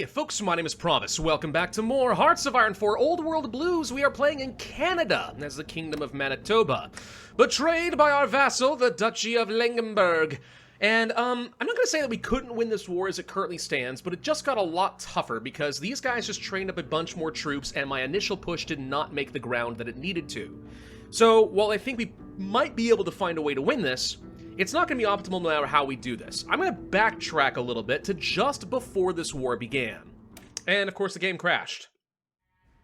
Hey folks, my name is Pravus. Welcome back to more Hearts of Iron 4 Old World Blues. We are playing in Canada as the Kingdom of Manitoba, betrayed by our vassal, the Duchy of Langenburg. And I'm not going to say that we couldn't win this war as it currently stands, but it just got a lot tougher because these guys just trained up a bunch more troops and my initial push did not make the ground that it needed to. So while I think we might be able to find a way to win this, it's not going to be optimal no matter how we do this. I'm going to backtrack a little bit to just before this war began. And of course the game crashed.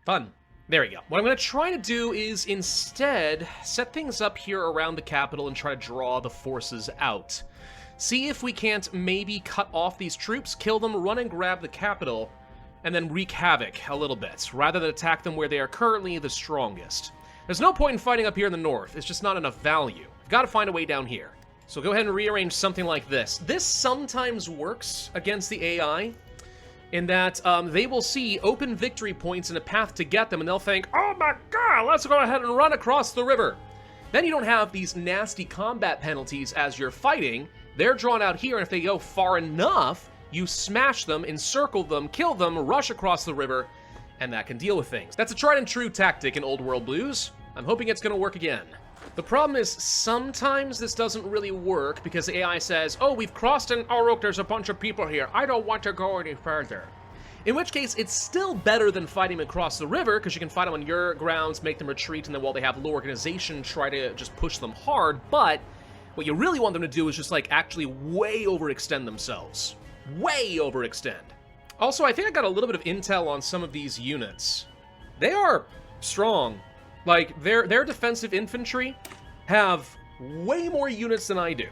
Fun. There we go. What I'm going to try to do is instead set things up here around the capital and try to draw the forces out. See if we can't maybe cut off these troops, kill them, run and grab the capital, and then wreak havoc a little bit, rather than attack them where they are currently the strongest. There's no point in fighting up here in the north. It's just not enough value. We've got to find a way down here. So go ahead and rearrange something like this. This sometimes works against the AI in that they will see open victory points and a path to get them, and they'll think, oh my god, let's go ahead and run across the river. Then you don't have these nasty combat penalties as you're fighting. They're drawn out here, and if they go far enough, you smash them, encircle them, kill them, rush across the river, and that can deal with things. That's a tried and true tactic in Old World Blues. I'm hoping it's going to work again. The problem is, sometimes this doesn't really work because the AI says, oh, we've crossed and oh look, there's a bunch of people here. I don't want to go any further. In which case, it's still better than fighting them across the river because you can fight them on your grounds, make them retreat, and then while they have low organization, try to just push them hard. But what you really want them to do is just like actually way overextend themselves. Way overextend. Also, I think I got a little bit of intel on some of these units. They are strong. Like, their defensive infantry have way more units than I do.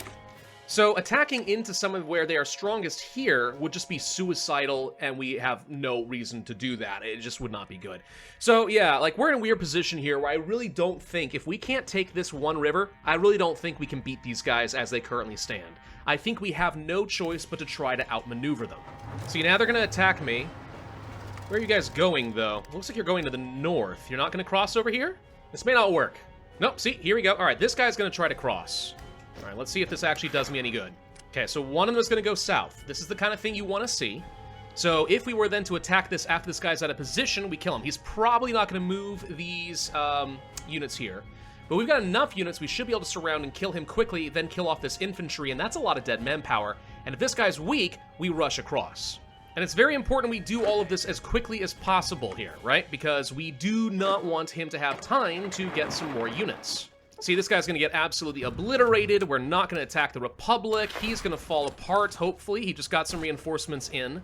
So attacking into some of where they are strongest here would just be suicidal, and we have no reason to do that. It just would not be good. So yeah, like, we're in a weird position here where I really don't think, if we can't take this one river, I really don't think we can beat these guys as they currently stand. I think we have no choice but to try to outmaneuver them. See, now they're going to attack me. Where are you guys going, though? Looks like you're going to the north. You're not going to cross over here? This may not work. Nope, see, here we go. All right, this guy's going to try to cross. All right, let's see if this actually does me any good. Okay, so one of them is going to go south. This is the kind of thing you want to see. So if we were then to attack this after this guy's out of position, we kill him. He's probably not going to move these units here. But we've got enough units, we should be able to surround and kill him quickly, then kill off this infantry, and that's a lot of dead manpower. And if this guy's weak, we rush across. And it's very important we do all of this as quickly as possible here, right? Because we do not want him to have time to get some more units. See, this guy's going to get absolutely obliterated. We're not going to attack the Republic. He's going to fall apart, hopefully. He just got some reinforcements in.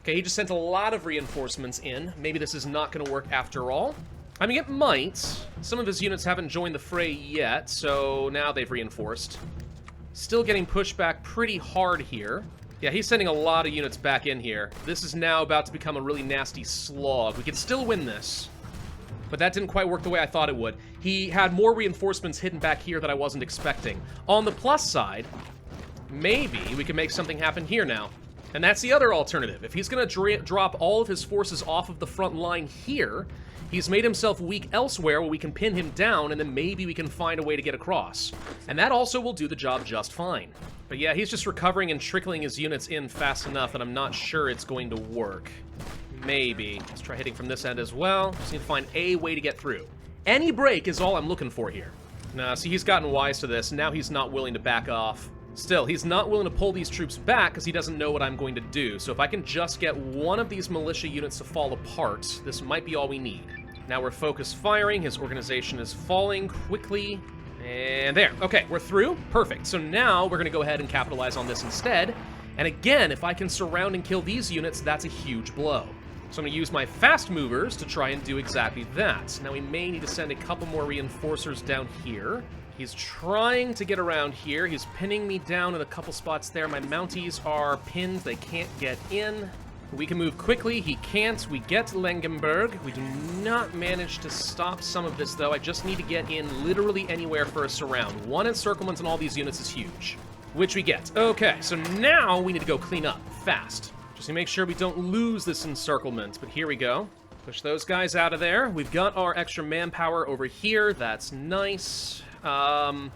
Okay, he just sent a lot of reinforcements in. Maybe this is not going to work after all. I mean, it might. Some of his units haven't joined the fray yet, so now they've reinforced. Still getting pushed back pretty hard here. Yeah, he's sending a lot of units back in here. This is now about to become a really nasty slog. We can still win this, but that didn't quite work the way I thought it would. He had more reinforcements hidden back here that I wasn't expecting. On the plus side, maybe we can make something happen here now. And that's the other alternative. If he's going to drop all of his forces off of the front line here, he's made himself weak elsewhere where we can pin him down, and then maybe we can find a way to get across. And that also will do the job just fine. But yeah, he's just recovering and trickling his units in fast enough that I'm not sure it's going to work. Maybe. Let's try hitting from this end as well. Just need to find a way to get through. Any break is all I'm looking for here. Nah, see, he's gotten wise to this. Now he's not willing to back off. Still, he's not willing to pull these troops back because he doesn't know what I'm going to do. So if I can just get one of these militia units to fall apart, this might be all we need. Now we're focus firing. His organization is falling quickly. And there. Okay, we're through. Perfect. So now we're going to go ahead and capitalize on this instead. And again, if I can surround and kill these units, that's a huge blow. So I'm going to use my fast movers to try and do exactly that. Now we may need to send a couple more reinforcers down here. He's trying to get around here. He's pinning me down in a couple spots there. My Mounties are pinned. They can't get in. We can move quickly. He can't. We get Langenburg. We do not manage to stop some of this, though. I just need to get in literally anywhere for a surround. One encirclement on all these units is huge, which we get. Okay, so now we need to go clean up fast. Just to make sure we don't lose this encirclement. But here we go. Push those guys out of there. We've got our extra manpower over here. That's nice. Lord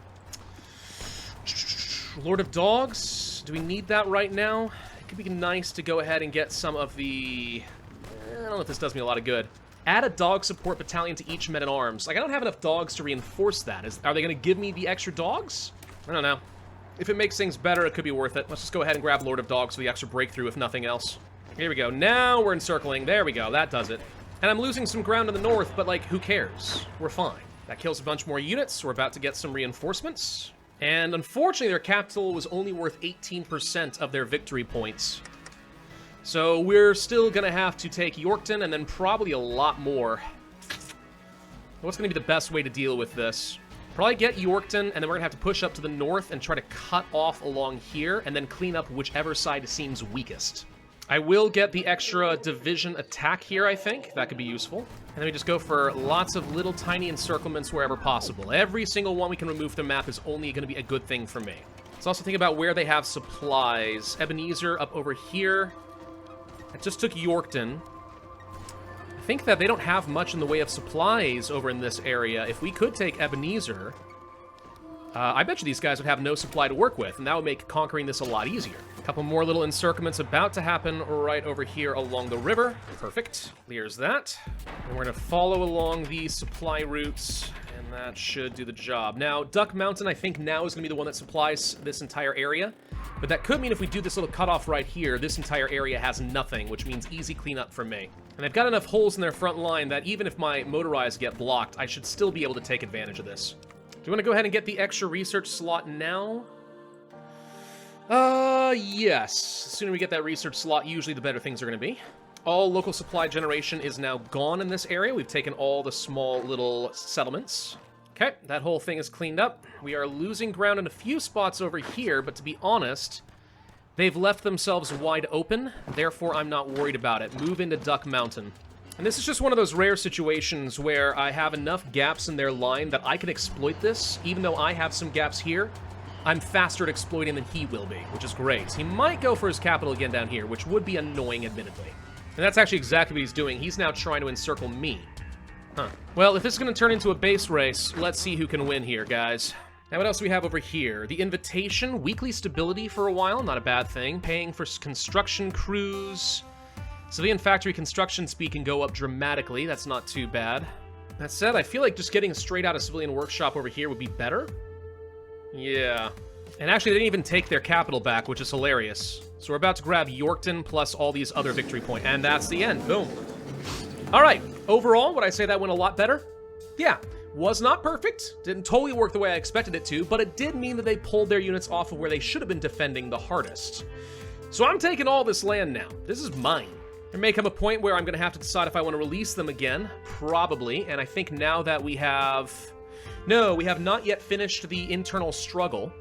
of Dogs. Do we need that right now? could be nice to go ahead and get some of the... I don't know if this does me a lot of good. Add a dog support battalion to each men-at-arms. Like, I don't have enough dogs to reinforce that. Are they going to give me the extra dogs? I don't know. If it makes things better, it could be worth it. Let's just go ahead and grab Lord of Dogs for the extra breakthrough, if nothing else. Here we go. Now we're encircling. There we go. That does it. And I'm losing some ground in the north, but, like, who cares? We're fine. That kills a bunch more units. We're about to get some reinforcements. And unfortunately, their capital was only worth 18% of their victory points. So we're still going to have to take Yorkton and then probably a lot more. What's going to be the best way to deal with this? Probably get Yorkton, and then we're going to have to push up to the north and try to cut off along here and then clean up whichever side seems weakest. I will get the extra division attack here, I think. That could be useful. And then we just go for lots of little tiny encirclements wherever possible. Every single one we can remove from the map is only going to be a good thing for me. Let's also think about where they have supplies. Ebenezer up over here. I just took Yorkton. I think that they don't have much in the way of supplies over in this area. If we could take Ebenezer, I bet you these guys would have no supply to work with, and that would make conquering this a lot easier. A couple more little encirclements about to happen right over here along the river. Perfect. Clears that. And we're going to follow along the supply routes, and that should do the job. Now, Duck Mountain, I think now is going to be the one that supplies this entire area. But that could mean if we do this little cutoff right here, this entire area has nothing, which means easy cleanup for me. And they've got enough holes in their front line that even if my motorized get blocked, I should still be able to take advantage of this. Do you want to go ahead and get the extra research slot now? Yes. The sooner we get that research slot, usually the better things are going to be. All local supply generation is now gone in this area. We've taken all the small little settlements. Okay, that whole thing is cleaned up. We are losing ground in a few spots over here, but to be honest, they've left themselves wide open. Therefore, I'm not worried about it. Move into Duck Mountain. And this is just one of those rare situations where I have enough gaps in their line that I can exploit this. Even though I have some gaps here, I'm faster at exploiting than he will be, which is great. He might go for his capital again down here, which would be annoying, admittedly. And that's actually exactly what he's doing. He's now trying to encircle me. Huh. Well, if this is going to turn into a base race, let's see who can win here, guys. Now, what else do we have over here? The Invitation, weekly stability for a while, not a bad thing. Paying for construction crews. Civilian factory construction speed can go up dramatically. That's not too bad. That said, I feel like just getting straight out of civilian workshop over here would be better. Yeah. And actually, they didn't even take their capital back, which is hilarious. So we're about to grab Yorkton plus all these other victory points. And that's the end. Boom. All right. Overall, would I say that went a lot better? Yeah. Was not perfect. Didn't totally work the way I expected it to, but it did mean that they pulled their units off of where they should have been defending the hardest. So I'm taking all this land now. This is mine. There may come a point where I'm going to have to decide if I want to release them again. Probably. And I think now that we have... No, we have not yet finished the internal struggle.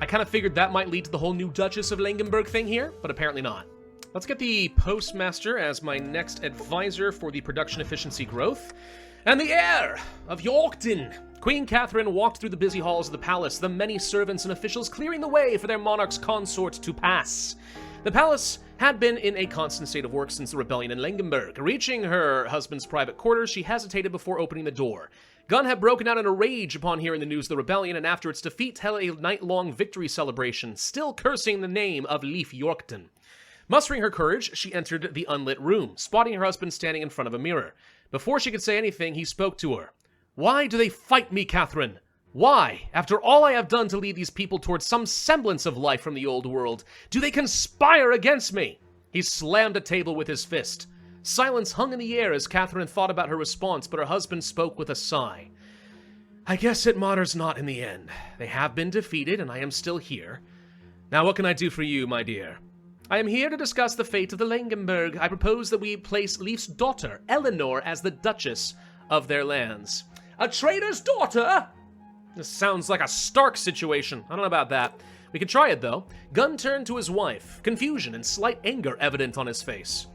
I kind of figured that might lead to the whole new Duchess of Langenburg thing here, but apparently not. Let's get the Postmaster as my next advisor for the production efficiency growth. And the heir of Yorkton. Queen Catherine walked through the busy halls of the palace, the many servants and officials clearing the way for their monarch's consort to pass. The palace had been in a constant state of work since the rebellion in Langenburg. Reaching her husband's private quarters, she hesitated before opening the door. Gunn had broken out in a rage upon hearing the news of the rebellion, and after its defeat held a night-long victory celebration, still cursing the name of Leif Yorkton. Mustering her courage, she entered the unlit room, spotting her husband standing in front of a mirror. Before she could say anything, he spoke to her. "Why do they fight me, Catherine? Why, after all I have done to lead these people towards some semblance of life from the old world, do they conspire against me?" He slammed a table with his fist. Silence hung in the air as Catherine thought about her response, but her husband spoke with a sigh. "I guess it matters not in the end. They have been defeated, and I am still here. Now what can I do for you, my dear?" "I am here to discuss the fate of the Langenburg. I propose that we place Leif's daughter, Eleanor, as the Duchess of their lands." "A traitor's daughter?" This sounds like a Stark situation. I don't know about that. We could try it, though. Gunn turned to his wife, confusion and slight anger evident on his face.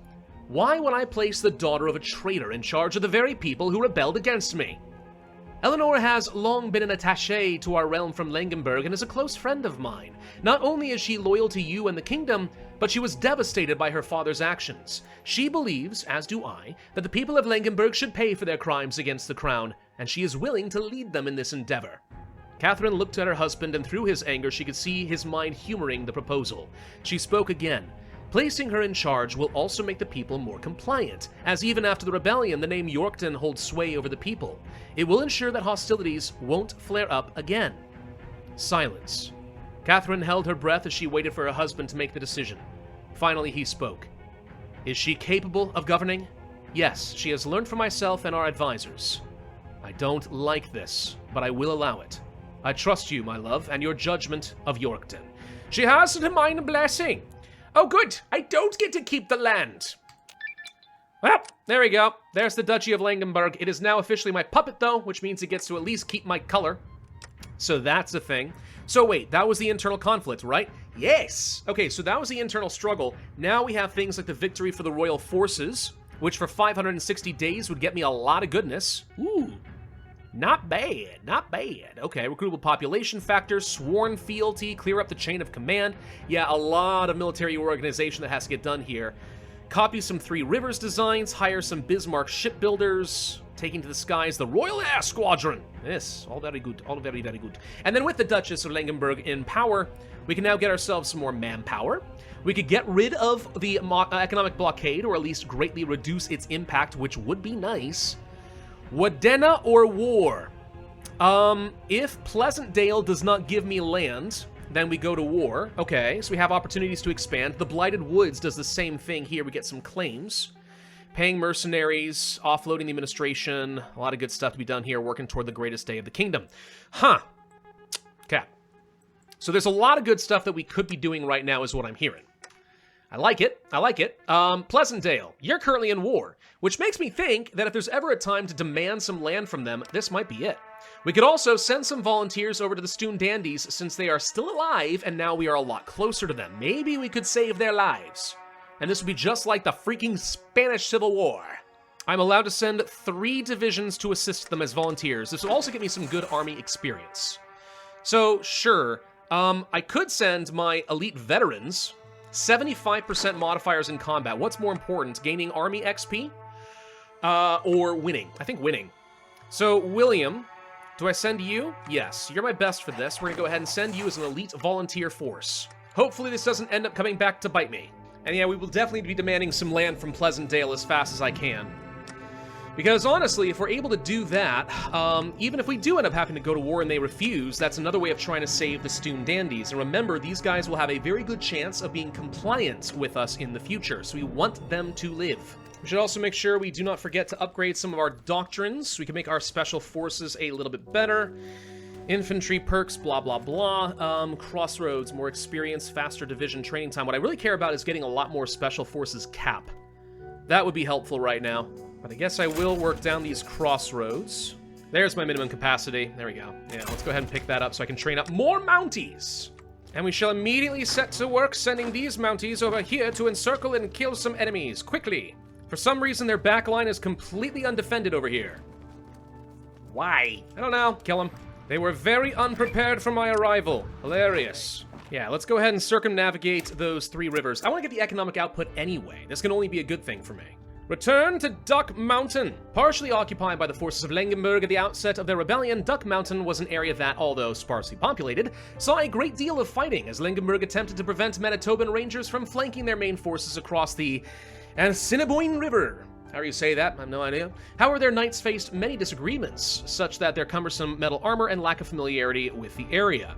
"Why would I place the daughter of a traitor in charge of the very people who rebelled against me? Eleanor has long been an attaché to our realm from Langenburg and is a close friend of mine. Not only is she loyal to you and the kingdom, but she was devastated by her father's actions. She believes, as do I, that the people of Langenburg should pay for their crimes against the crown, and she is willing to lead them in this endeavor." Catherine looked at her husband, and through his anger she could see his mind humoring the proposal. She spoke again. Placing her in charge will also make the people more compliant, as even after the rebellion, the name Yorkton holds sway over the people. It will ensure that hostilities won't flare up again. Silence. Catherine held her breath as she waited for her husband to make the decision. Finally, he spoke. Is she capable of governing? Yes, she has learned from myself and our advisors. I don't like this, but I will allow it. I trust you, my love, and your judgment of Yorkton. She has a divine blessing. Oh, good. I don't get to keep the land. Well, there we go. There's the Duchy of Langenburg. It is now officially my puppet, though, which means it gets to at least keep my color. So that's a thing. So wait, that was the internal conflict, right? Yes! Okay, so that was the internal struggle. Now we have things like the victory for the royal forces, which for 560 days would get me a lot of goodness. Ooh. Not bad, not bad. Okay, recruitable population factors, sworn fealty, clear up the chain of command. Yeah, a lot of military organization that has to get done here. Copy some Three Rivers designs, hire some Bismarck shipbuilders, taking to the skies the Royal Air Squadron. Yes, all very good, all very, very good. And then with the Duchess of Langenburg in power, we can now get ourselves some more manpower. We could get rid of the economic blockade, or at least greatly reduce its impact, which would be nice. Wadena or war? If Pleasantdale does not give me land, then we go to war. Okay, so we have opportunities to expand. The Blighted Woods does the same thing here. We get some claims. Paying mercenaries, offloading the administration, a lot of good stuff to be done here, working toward the greatest day of the kingdom. Huh. Okay. So there's a lot of good stuff that we could be doing right now is what I'm hearing. I like it. I like it. Pleasantdale, you're currently in war, which makes me think that if there's ever a time to demand some land from them, this might be it. We could also send some volunteers over to the Stoon Dandies since they are still alive and now we are a lot closer to them. Maybe we could save their lives. And this would be just like the freaking Spanish Civil War. I'm allowed to send 3 divisions to assist them as volunteers. This will also get me some good army experience. So, sure, I could send my elite veterans, 75% modifiers in combat. What's more important, gaining army XP or winning? I think winning. So, William, do I send you? Yes, you're my best for this. We're gonna go ahead and send you as an elite volunteer force. Hopefully this doesn't end up coming back to bite me. And yeah, we will definitely be demanding some land from Pleasantdale as fast as I can. Because honestly, if we're able to do that, even if we do end up having to go to war and they refuse, that's another way of trying to save the Stoon Dandies. And remember, these guys will have a very good chance of being compliant with us in the future, so we want them to live. We should also make sure we do not forget to upgrade some of our doctrines, so we can make our special forces a little bit better. Infantry perks, blah, blah, blah. Crossroads, more experience, faster division training time. What I really care about is getting a lot more special forces cap. That would be helpful right now. But I guess I will work down these crossroads. There's my minimum capacity. There we go. Yeah, let's go ahead and pick that up so I can train up more Mounties. And we shall immediately set to work sending these Mounties over here to encircle and kill some enemies, quickly. For some reason, their backline is completely undefended over here. Why? I don't know. Kill them. They were very unprepared for my arrival. Hilarious. Yeah, let's go ahead and circumnavigate those 3 rivers. I want to get the economic output anyway. This can only be a good thing for me. Return to Duck Mountain. Partially occupied by the forces of Langenburg at the outset of their rebellion, Duck Mountain was an area that, although sparsely populated, saw a great deal of fighting as Langenburg attempted to prevent Manitoban Rangers from flanking their main forces across the Assiniboine River. How do you say that? I have no idea. However, their knights faced many disagreements, such that their cumbersome metal armor and lack of familiarity with the area.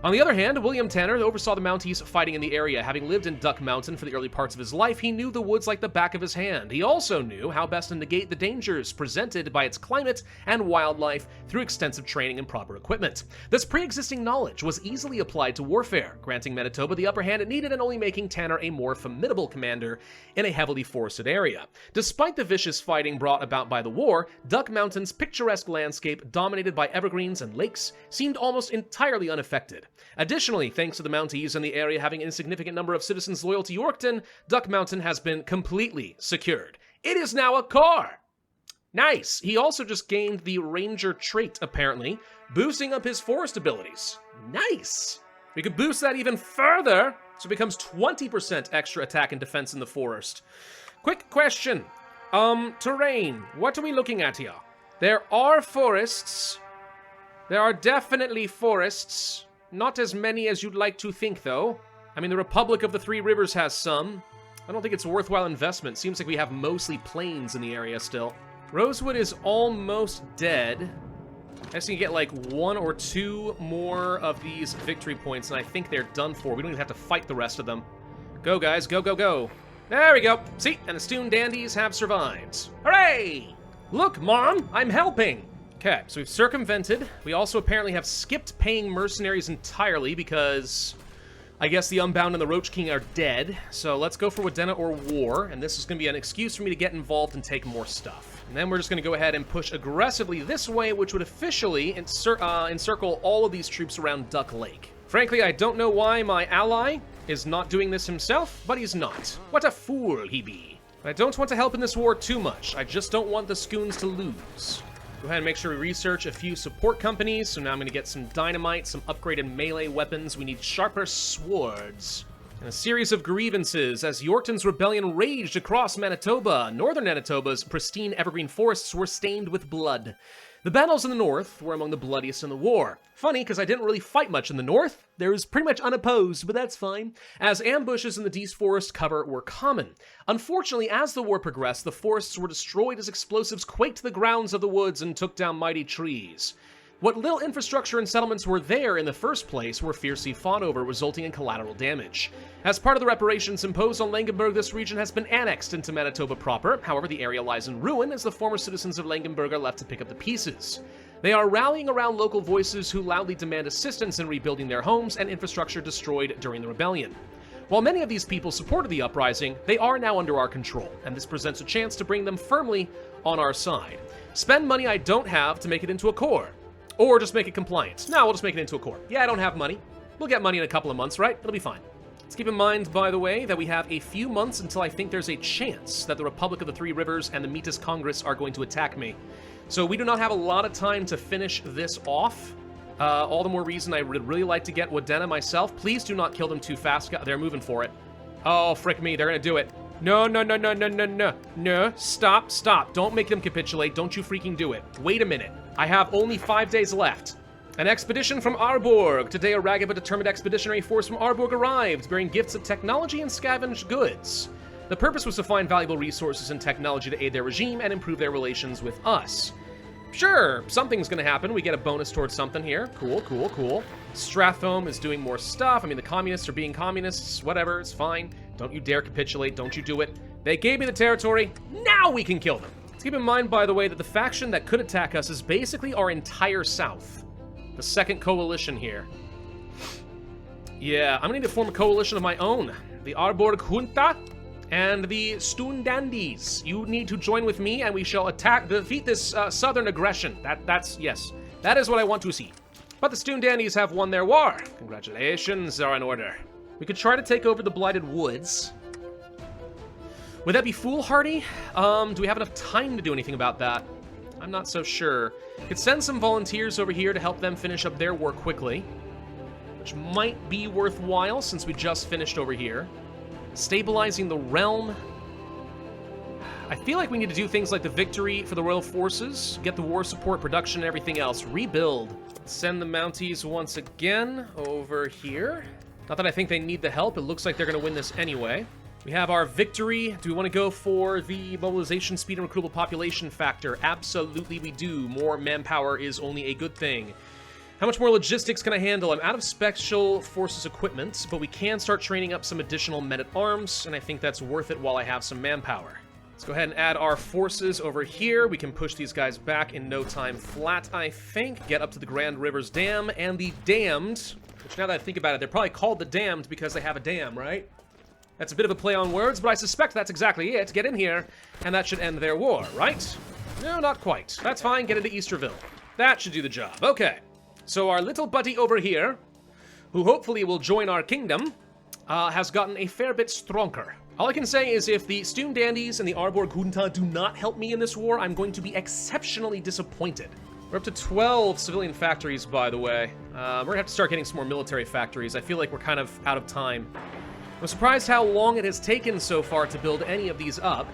On the other hand, William Tanner oversaw the Mounties fighting in the area. Having lived in Duck Mountain for the early parts of his life, he knew the woods like the back of his hand. He also knew how best to negate the dangers presented by its climate and wildlife through extensive training and proper equipment. This pre-existing knowledge was easily applied to warfare, granting Manitoba the upper hand it needed and only making Tanner a more formidable commander in a heavily forested area. Despite the vicious fighting brought about by the war, Duck Mountain's picturesque landscape, dominated by evergreens and lakes, seemed almost entirely unaffected. Additionally, thanks to the Mounties and the area having an insignificant number of citizens loyal to Yorkton, Duck Mountain has been completely secured. It is now a car! Nice! He also just gained the Ranger trait, apparently, boosting up his forest abilities. Nice! We could boost that even further, so it becomes 20% extra attack and defense in the forest. Quick question. Terrain. What are we looking at here? There are forests. There are definitely forests. Not as many as you'd like to think, though. I mean, the Republic of the Three Rivers has some. I don't think it's a worthwhile investment. Seems like we have mostly plains in the area still. Rosewood is almost dead. I just need to get like 1 or 2 more of these victory points, and I think they're done for. We don't even have to fight the rest of them. Go, guys. Go, go, go. There we go. See? And the Stoon Dandies have survived. Hooray! Look, Mom! I'm helping! Okay, so we've circumvented. We also apparently have skipped paying mercenaries entirely because I guess the Unbound and the Roach King are dead. So let's go for Wadena or War, and this is going to be an excuse for me to get involved and take more stuff. And then we're just going to go ahead and push aggressively this way, which would officially encircle all of these troops around Duck Lake. Frankly, I don't know why my ally is not doing this himself, but he's not. What a fool he be. But I don't want to help in this war too much. I just don't want the Scoons to lose. Go ahead and make sure we research a few support companies. So now I'm going to get some dynamite, some upgraded melee weapons. We need sharper swords. And a series of grievances as Yorkton's rebellion raged across Manitoba. Northern Manitoba's pristine evergreen forests were stained with blood. The battles in the north were among the bloodiest in the war. Funny, because I didn't really fight much in the north. There was pretty much unopposed, but that's fine, as ambushes in the Dees Forest cover were common. Unfortunately, as the war progressed, the forests were destroyed as explosives quaked the grounds of the woods and took down mighty trees. What little infrastructure and settlements were there in the first place were fiercely fought over, resulting in collateral damage. As part of the reparations imposed on Langenburg, this region has been annexed into Manitoba proper. However, the area lies in ruin as the former citizens of Langenburg are left to pick up the pieces. They are rallying around local voices who loudly demand assistance in rebuilding their homes and infrastructure destroyed during the rebellion. While many of these people supported the uprising, they are now under our control, and this presents a chance to bring them firmly on our side. Spend money I don't have to make it into a core. Or just make it compliant. No, we'll just make it into a core. Yeah, I don't have money. We'll get money in a couple of months, right? It'll be fine. Let's keep in mind, by the way, that we have a few months until I think there's a chance that the Republic of the Three Rivers and the Metis Congress are going to attack me. So we do not have a lot of time to finish this off. All the more reason I would really like to get Wadena myself. Please do not kill them too fast. They're moving for it. Oh, frick me. They're going to do it. No, no, no, no, no, no, no. No, stop, stop. Don't make them capitulate. Don't you freaking do it. Wait a minute. I have only 5 days left. An expedition from Arborg. Today, a ragged but determined expeditionary force from Arborg arrived, bearing gifts of technology and scavenged goods. The purpose was to find valuable resources and technology to aid their regime and improve their relations with us. Sure, something's gonna happen. We get a bonus towards something here. Cool, cool, cool. Strathome is doing more stuff. I mean, the communists are being communists. Whatever, it's fine. Don't you dare capitulate. Don't you do it. They gave me the territory. Now we can kill them. Let's keep in mind, by the way, that the faction that could attack us is basically our entire south. The second coalition here. Yeah, I'm gonna need to form a coalition of my own. The Arborg Junta and the Stoon Dandies. You need to join with me and we shall defeat this southern aggression. Yes, that is what I want to see. But the Stoon Dandies have won their war. Congratulations are in order. We could try to take over the Blighted Woods. Would that be foolhardy? Do we have enough time to do anything about that? I'm not so sure. Could send some volunteers over here to help them finish up their work quickly, which might be worthwhile since we just finished over here. Stabilizing the realm. I feel like we need to do things like the victory for the royal forces, get the war support, production, and everything else. Rebuild. Send the Mounties once again over here. Not that I think they need the help. It looks like they're going to win this anyway. We have our victory. Do we want to go for the mobilization speed and recruitable population factor? Absolutely we do. More manpower is only a good thing. How much more logistics can I handle? I'm out of special forces equipment, but we can start training up some additional men-at-arms, and I think that's worth it while I have some manpower. Let's go ahead and add our forces over here. We can push these guys back in no time flat, I think. Get up to the Grand Rivers Dam and the Damned, which now that I think about it, they're probably called the Damned because they have a dam, right? That's a bit of a play on words, but I suspect that's exactly it. Get in here, and that should end their war, right? No, not quite. That's fine. Get into Easterville. That should do the job. Okay. So our little buddy over here, who hopefully will join our kingdom, has gotten a fair bit stronger. All I can say is if the Stoon Dandies and the Arborg Junta do not help me in this war, I'm going to be exceptionally disappointed. We're up to 12 civilian factories, by the way. We're gonna have to start getting some more military factories. I feel like we're kind of out of time. I'm surprised how long it has taken so far to build any of these up.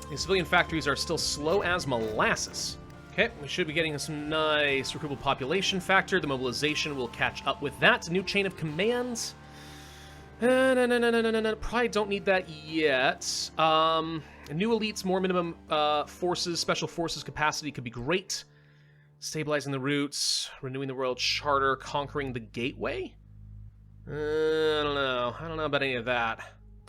These civilian factories are still slow as molasses. Okay, we should be getting some nice recruitable population factor. The mobilization will catch up with that. New chain of commands. No. Probably don't need that yet. New elites, more minimum forces, special forces capacity could be great. Stabilizing the roots, renewing the world charter, conquering the gateway? I don't know. I don't know about any of that.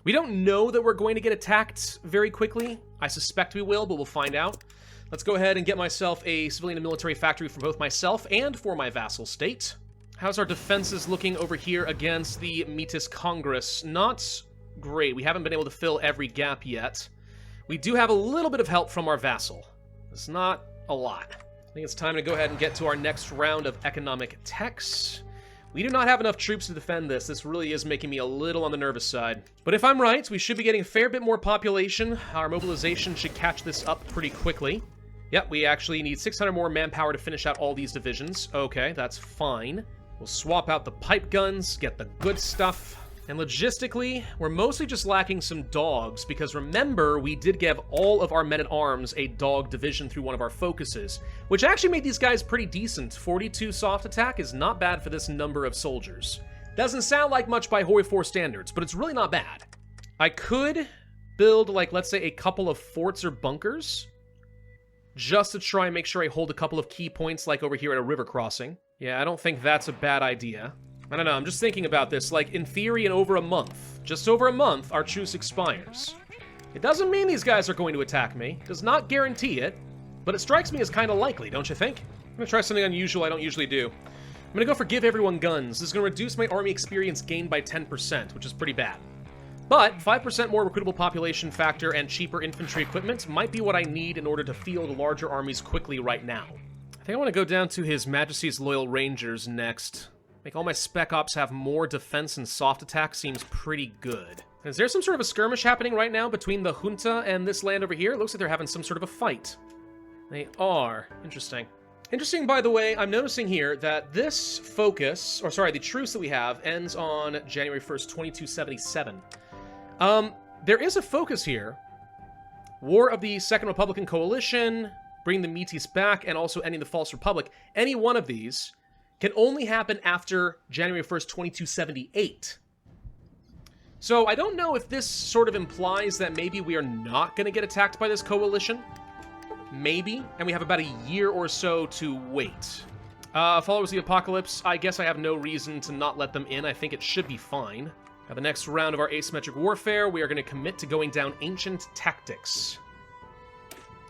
We don't know that we're going to get attacked very quickly. I suspect we will, but we'll find out. Let's go ahead and get myself a civilian and military factory for both myself and for my vassal state. How's our defenses looking over here against the Metis Congress? Not great. We haven't been able to fill every gap yet. We do have a little bit of help from our vassal. It's not a lot. I think it's time to go ahead and get to our next round of economic techs. We do not have enough troops to defend this. This really is making me a little on the nervous side. But if I'm right, we should be getting a fair bit more population. Our mobilization should catch this up pretty quickly. Yep, we actually need 600 more manpower to finish out all these divisions. Okay, that's fine. We'll swap out the pipe guns, get the good stuff. And logistically, we're mostly just lacking some dogs, because remember, we did give all of our men-at-arms a dog division through one of our focuses, which actually made these guys pretty decent. 42 soft attack is not bad for this number of soldiers. Doesn't sound like much by HoI4 standards, but it's really not bad. I could build, like, let's say a couple of forts or bunkers, just to try and make sure I hold a couple of key points, like over here at a river crossing. Yeah, I don't think that's a bad idea. I don't know, I'm just thinking about this. Like, in theory, in over a month, just over a month, our truce expires. It doesn't mean these guys are going to attack me. Does not guarantee it, but it strikes me as kind of likely, don't you think? I'm gonna try something unusual I don't usually do. I'm gonna go for give everyone guns. This is gonna reduce my army experience gained by 10%, which is pretty bad. But 5% more recruitable population factor and cheaper infantry equipment might be what I need in order to field larger armies quickly right now. I think I want to go down to His Majesty's Loyal Rangers next. Make all my spec ops have more defense and soft attack seems pretty good. Is there some sort of a skirmish happening right now between the junta and this land over here? It looks like they're having some sort of a fight. They are. Interesting. Interesting, by the way, I'm noticing here that this focus, or sorry, the truce that we have ends on January 1st, 2277. There is a focus here. War of the Second Republican Coalition, bring the Metis back, and also ending the False Republic. Any one of these can only happen after January 1st, 2278. So I don't know if this sort of implies that maybe we are not going to get attacked by this coalition. Maybe. And we have about a year or so to wait. Followers of the Apocalypse, I guess I have no reason to not let them in. I think it should be fine. Now, the next round of our asymmetric warfare, we are going to commit to going down ancient tactics.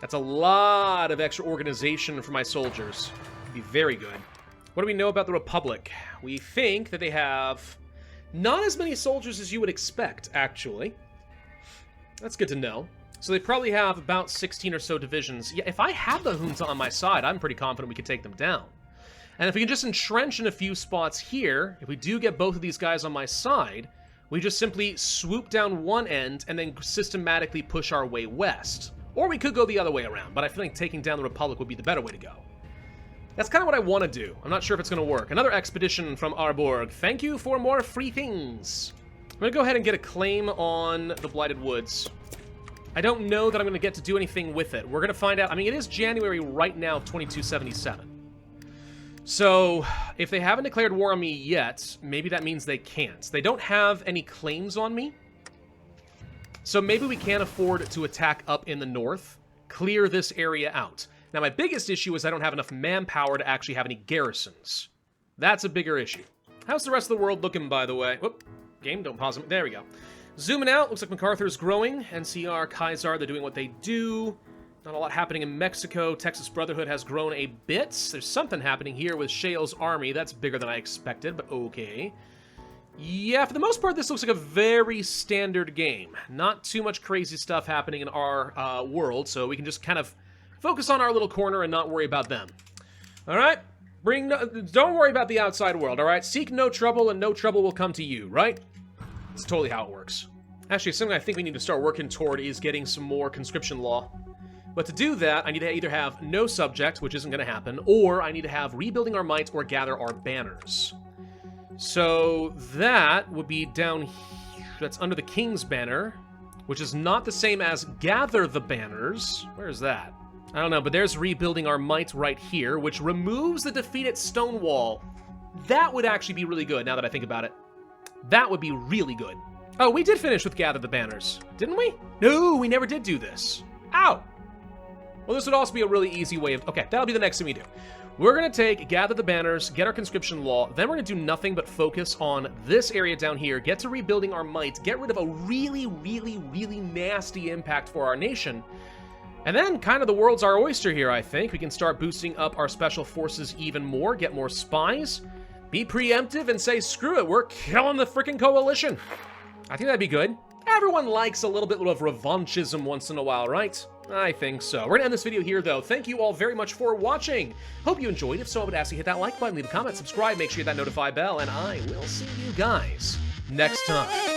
That's a lot of extra organization for my soldiers. It'd be very good. What do we know about the Republic? We think that they have not as many soldiers as you would expect, actually. That's good to know. So they probably have about 16 or so divisions. Yeah, if I had the junta on my side, I'm pretty confident we could take them down. And if we can just entrench in a few spots here, if we do get both of these guys on my side, we just simply swoop down one end and then systematically push our way west. Or we could go the other way around, but I feel like taking down the Republic would be the better way to go. That's kind of what I want to do. I'm not sure if it's going to work. Another expedition from Arborg. Thank you for more free things. I'm going to go ahead and get a claim on the Blighted Woods. I don't know that I'm going to get to do anything with it. We're going to find out. I mean, it is January right now of 2277. So, if they haven't declared war on me yet, maybe that means they can't. They don't have any claims on me. So maybe we can't afford to attack up in the north, clear this area out. Now, my biggest issue is I don't have enough manpower to actually have any garrisons. That's a bigger issue. How's the rest of the world looking, by the way? Whoop, game, don't pause it. There we go. Zooming out, looks like MacArthur's growing. NCR, Kaiser, they're doing what they do. Not a lot happening in Mexico. Texas Brotherhood has grown a bit. There's something happening here with Shale's army. That's bigger than I expected, but okay. Yeah, for the most part, this looks like a very standard game. Not too much crazy stuff happening in our world, so we can just kind of focus on our little corner and not worry about them. All right? Don't worry about the outside world, all right? Seek no trouble and no trouble will come to you, right? That's totally how it works. Actually, something I think we need to start working toward is getting some more conscription law. But to do that, I need to either have no subject, which isn't going to happen, or I need to have rebuilding our might or gather our banners. So that would be down here. That's under the King's banner, which is not the same as gather the banners. Where is that? I don't know, but there's rebuilding our might right here, which removes the defeat at Stonewall. That would actually be really good now that I think about it. That would be really good. Oh, we did finish with Gather the Banners, didn't we? No, we never did do this. Ow! Well, this would also be a really easy way of... Okay, that'll be the next thing we do. We're going to take, gather the banners, get our conscription law, then we're going to do nothing but focus on this area down here, get to rebuilding our might, get rid of a really, really, really nasty impact for our nation, and then kind of the world's our oyster here, I think. We can start boosting up our special forces even more, get more spies, be preemptive, and say, screw it, we're killing the freaking coalition. I think that'd be good. Everyone likes a little bit of revanchism once in a while, right? I think so. We're gonna end this video here, though. Thank you all very much for watching. Hope you enjoyed. If so, I would ask you to hit that like button, leave a comment, subscribe, make sure you hit that notify bell, and I will see you guys next time.